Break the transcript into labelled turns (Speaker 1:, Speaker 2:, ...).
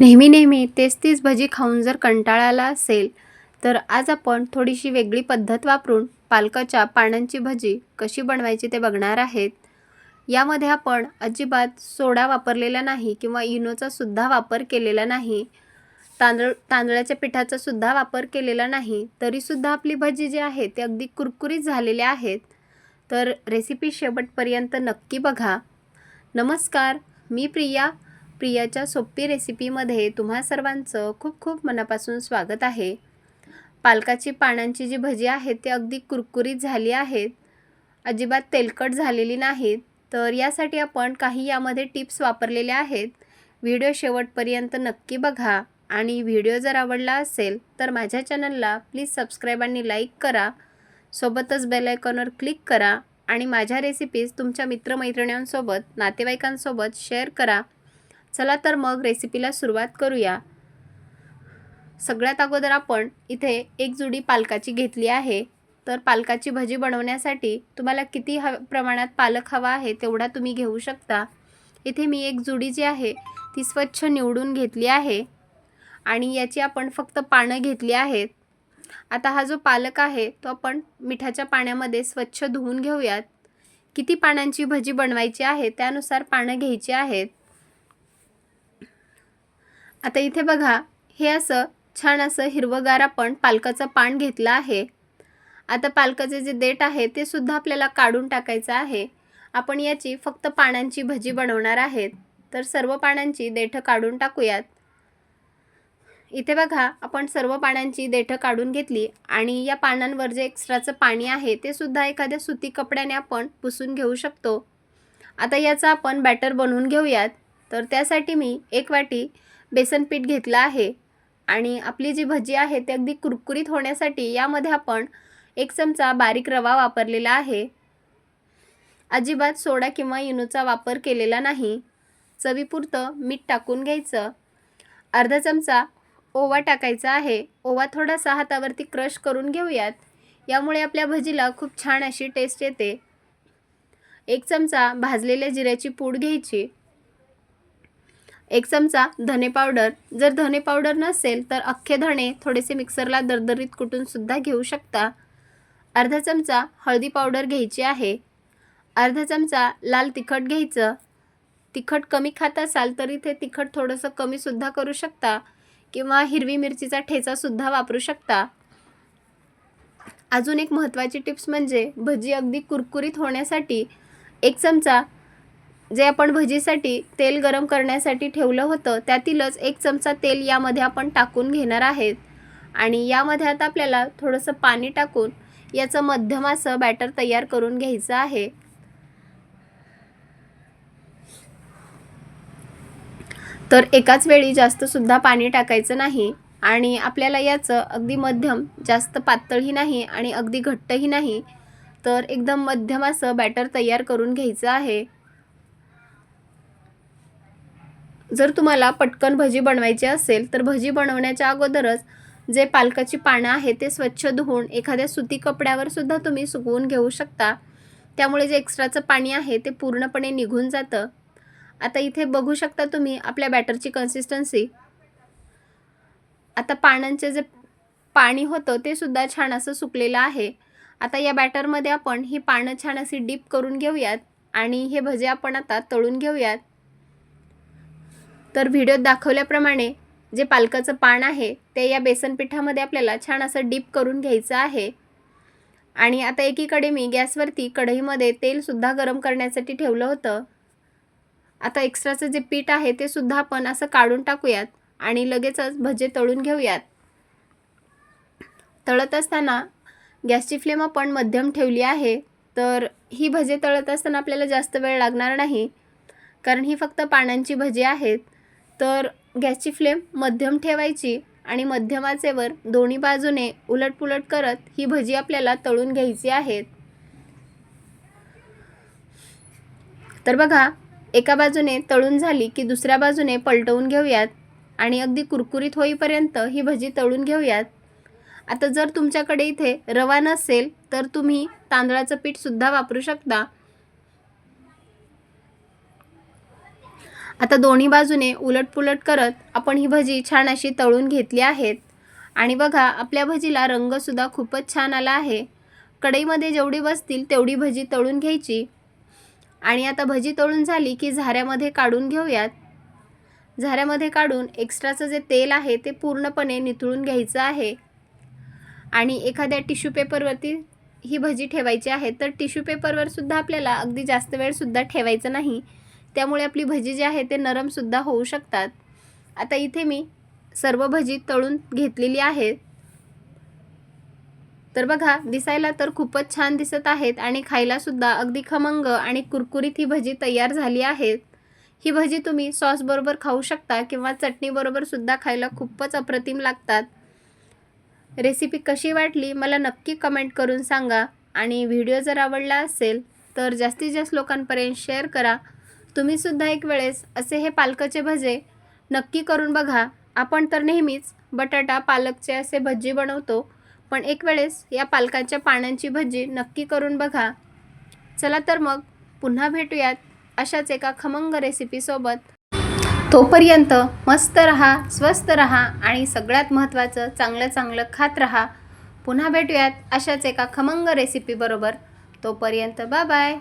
Speaker 1: नेहमी नेहमी तेच तीच भजी खाऊन जर कंटाळा आला असेल, तर आज आपण थोडीशी वेगळी पद्धत वापरून पालकाच्या पानांची भजी कशी बनवायची ते बघणार आहेत. यामध्ये आपण अजिबात सोडा वापरलेला नाही किंवा इनोचा सुद्धा वापर केलेला नाही. तांदळाच्या पिठाचा सुद्धा वापर केलेला नाही. तरीसुद्धा आपली भजी जी आहे ते अगदी कुरकुरीत झालेले आहेत. तर रेसिपी शेवटपर्यंत नक्की बघा. नमस्कार, मी प्रिया. प्रियाच्या सोपी रेसिपीमध्ये तुम्हा सर्वांचं खूप खूप मनापासून स्वागत आहे. पालकाची पानांची जी भजी आहेत ती अगदी कुरकुरीत झाली आहेत. अजिबात तेलकट झालेली नाहीत. तर यासाठी आपण काही यामध्ये टिप्स वापरलेल्या आहेत. व्हिडिओ शेवटपर्यंत नक्की बघा आणि व्हिडिओ जर आवडला असेल तर माझ्या चॅनलला प्लीज सबस्क्राईब आणि लाईक करा. सोबतच बेल आयकॉनवर क्लिक करा आणि माझ्या रेसिपीज तुमच्या मित्रमैत्रिणींसोबत, नातेवाईकांसोबत शेअर करा. चला तर मग रेसिपीला सुरुवात करूया. सगळ्यात अगोदर आपण इथे एक जुडी पालकाची घेतली आहे. तर पालकाची भजी बनवण्यासाठी तुम्हाला किती प्रमाणात पालक हवा आहे तेवढा तुम्ही घेऊ शकता. इथे मी एक जुडी जी आहे ती स्वच्छ निवडून घेतली आहे आणि याची आपण फक्त पानं घेतली आहेत. आता हा जो पालक आहे तो आपण मिठाच्या पाण्यामध्ये स्वच्छ धुवून घेऊयात. किती पानांची भजी बनवायची आहे त्यानुसार पानं घ्यायची आहेत. आता इथे बघा, हे असं छान असं हिरवंगार आपण पालकाचं पान घेतलं आहे. आता पालकाचे जे देठ आहे ते सुद्धा आपल्याला काढून टाकायचं आहे. आपण याची फक्त पानांची भजी बनवणार आहेत. तर सर्व पानांची देठं काढून टाकूयात. इथे बघा, आपण सर्व पानांची देठं काढून घेतली आणि या पानांवर जे एक्स्ट्राचं पाणी आहे ते सुद्धा एखाद्या सुती कपड्याने आपण पुसून घेऊ शकतो. आता याचा आपण बॅटर बनवून घेऊयात. तर त्यासाठी मी 1 वाटी बेसन पीठ घेतलं आहे आणि आपली जी भजी आहे ते अगदी कुरकुरीत होण्यासाठी यामध्ये आपण 1 चमचा बारीक रवा वापरलेला आहे. अजिबात सोडा किंवा इनोचा वापर केलेला नाही. चवीपुरतं मीठ टाकून घ्यायचं. अर्धा चमचा ओवा टाकायचा आहे. ओवा थोडासा हातावरती क्रश करून घेऊयात. यामुळे आपल्या भजीला खूप छान अशी टेस्ट येते. 1 चमचा भाजलेल्या जिऱ्याची पूड घ्यायची. 1 चमचा धने पावडर. जर धने पावडर नसेल तर अख्खे धणे थोडेसे मिक्सरला दरदरीत कुटून सुद्धा घेऊ शकता. अर्धा चमचा हळदी पावडर घ्यायची आहे. अर्धा चमचा लाल तिखट घ्यायचं. तिखट कमी खात असाल तर इथे तिखट थोडंसं कमी सुद्धा करू शकता किंवा हिरवी मिरचीचा ठेचा सुद्धा वापरू शकता. अजून एक महत्त्वाची टिप्स म्हणजे भजी अगदी कुरकुरीत होण्यासाठी 1 चमचा जे आपण भजीसाठी तेल गरम करण्यासाठी ठेवलं होतं त्यातीलच 1 चमचा तेल यामध्ये आपण टाकून घेणार आहेत आणि यामध्ये आता आपल्याला थोडंसं पाणी टाकून याचं मध्यम असं बॅटर तयार करून घ्यायचं आहे. तर एकाच वेळी जास्त सुद्धा पाणी टाकायचं नाही आणि आपल्याला याचं अगदी मध्यम, जास्त पातळही नाही आणि अगदी घट्टही नाही, तर एकदम मध्यम असं बॅटर तयार करून घ्यायचं आहे. जर तुम्हाला पटकन भजी बनवायची असेल तर भजी बनवण्याच्या अगोदरच जे पालकाची पानं आहेत ते स्वच्छ धुवून एखाद्या सुती कपड्यावर सुद्धा तुम्ही सुकवून घेऊ शकता. त्यामुळे जे एक्स्ट्राचं पाणी आहे ते पूर्णपणे निघून जातं. आता इथे बघू शकता तुम्ही आपल्या बॅटरची कन्सिस्टन्सी. आता पानांचे जे पाणी होतं ते सुद्धा छान असं सुकलेलं आहे. आता या बॅटरमध्ये आपण ही पानं छान अशी डीप करून घेऊयात आणि हे भजे आपण आता तळून घेऊयात. तर व्हिडिओत दाखवल्याप्रमाणे जे पालकाचं पान आहे ते या बेसन पिठामध्ये आपल्याला छान असं डीप करून घ्यायचं आहे. आणि आता एकीकडे मी गॅसवरती कढईमध्ये तेलसुद्धा गरम करण्यासाठी ठेवलं होतं. आता एक्स्ट्राचं जे पीठ आहे ते सुद्धा आपण असं काढून टाकूयात आणि लगेचच भजे तळून घेऊयात. तळत असताना गॅसची फ्लेम आपण मध्यम ठेवली आहे. तर ही भजे तळत असताना आपल्याला जास्त वेळ लागणार नाही कारण ही फक्त पानांची भजी आहेत. तर गॅसची फ्लेम मध्यम ठेवायची आणि मध्यम आचेवर दोन्ही बाजूने उलटपुलट करत ही भजी आपल्याला तळून घ्यायची आहेत. तर बघा, एका बाजूने तळून झाली की दुसऱ्या बाजूने पलटवून घेऊयात आणि अगदी कुरकुरीत होईपर्यंत ही भजी तळून घेऊयात. आता जर तुमच्याकडे इथे रवा नसेल तर तुम्ही तांदळाचं पीठ सुद्धा वापरू शकता. आता दोन्ही बाजूने उलटपुलट करत आपण ही भजी छान अशी तळून घेतली आहेत आणि बघा आपल्या भजीला रंगसुद्धा खूपच छान आला आहे. कढईमध्ये जेवढी बसतील तेवढी भजी तळून घ्यायची आणि आता भजी तळून झाली की झाऱ्यामध्ये काढून घेऊयात. झाऱ्यामध्ये काढून एक्स्ट्राचं जे तेल आहे ते पूर्णपणे निथळून घ्यायचं आहे आणि एखाद्या टिश्यू पेपरवरती ही भजी ठेवायची आहे. तर टिश्यू पेपरवर सुद्धा आपल्याला अगदी जास्त वेळ सुद्धा ठेवायचं नाही, त्यामुळे आपली भजी जी आहे ते नरम सुद्धा होऊ शकतात. आता इथे मी सर्व भजी तळून घेतलेली आहे. तर बघा दिसायला तर खूपच छान दिसत आहेत आणि खायला सुद्धा अगदी खमंग आणि कुरकुरीत ही भजी तयार झाली आहे. ही भजी तुम्ही सॉस बरोबर खाऊ शकता किंवा चटणी बरोबर सुद्धा खायला खूपच अप्रतिम लागतात. रेसिपी कशी वाटली मला नक्की कमेंट करून सांगा आणि व्हिडिओ जर आवडला असेल तर जास्तीत जास्त लोकांपर्यंत शेअर करा. तुम्ही सुद्धा एक वेळेस असे हे पालकाचे भजे नक्की करून बघा. आपण तर नेहमीच बटाटा पालकचे असे भजी बनवतो, पण एक वेळेस या पालकाच्या पानांची भजी नक्की करून बघा. चला तर मग पुन्हा भेटूयात अशाच एका खमंग रेसिपीसोबत. तोपर्यंत मस्त रहा, स्वस्थ रहा आणि सगळ्यात महत्त्वाचं चांगलं चांगलं खात रहा. पुन्हा भेटूयात अशाच एका खमंग रेसिपीबरोबर. तोपर्यंत बाय बाय.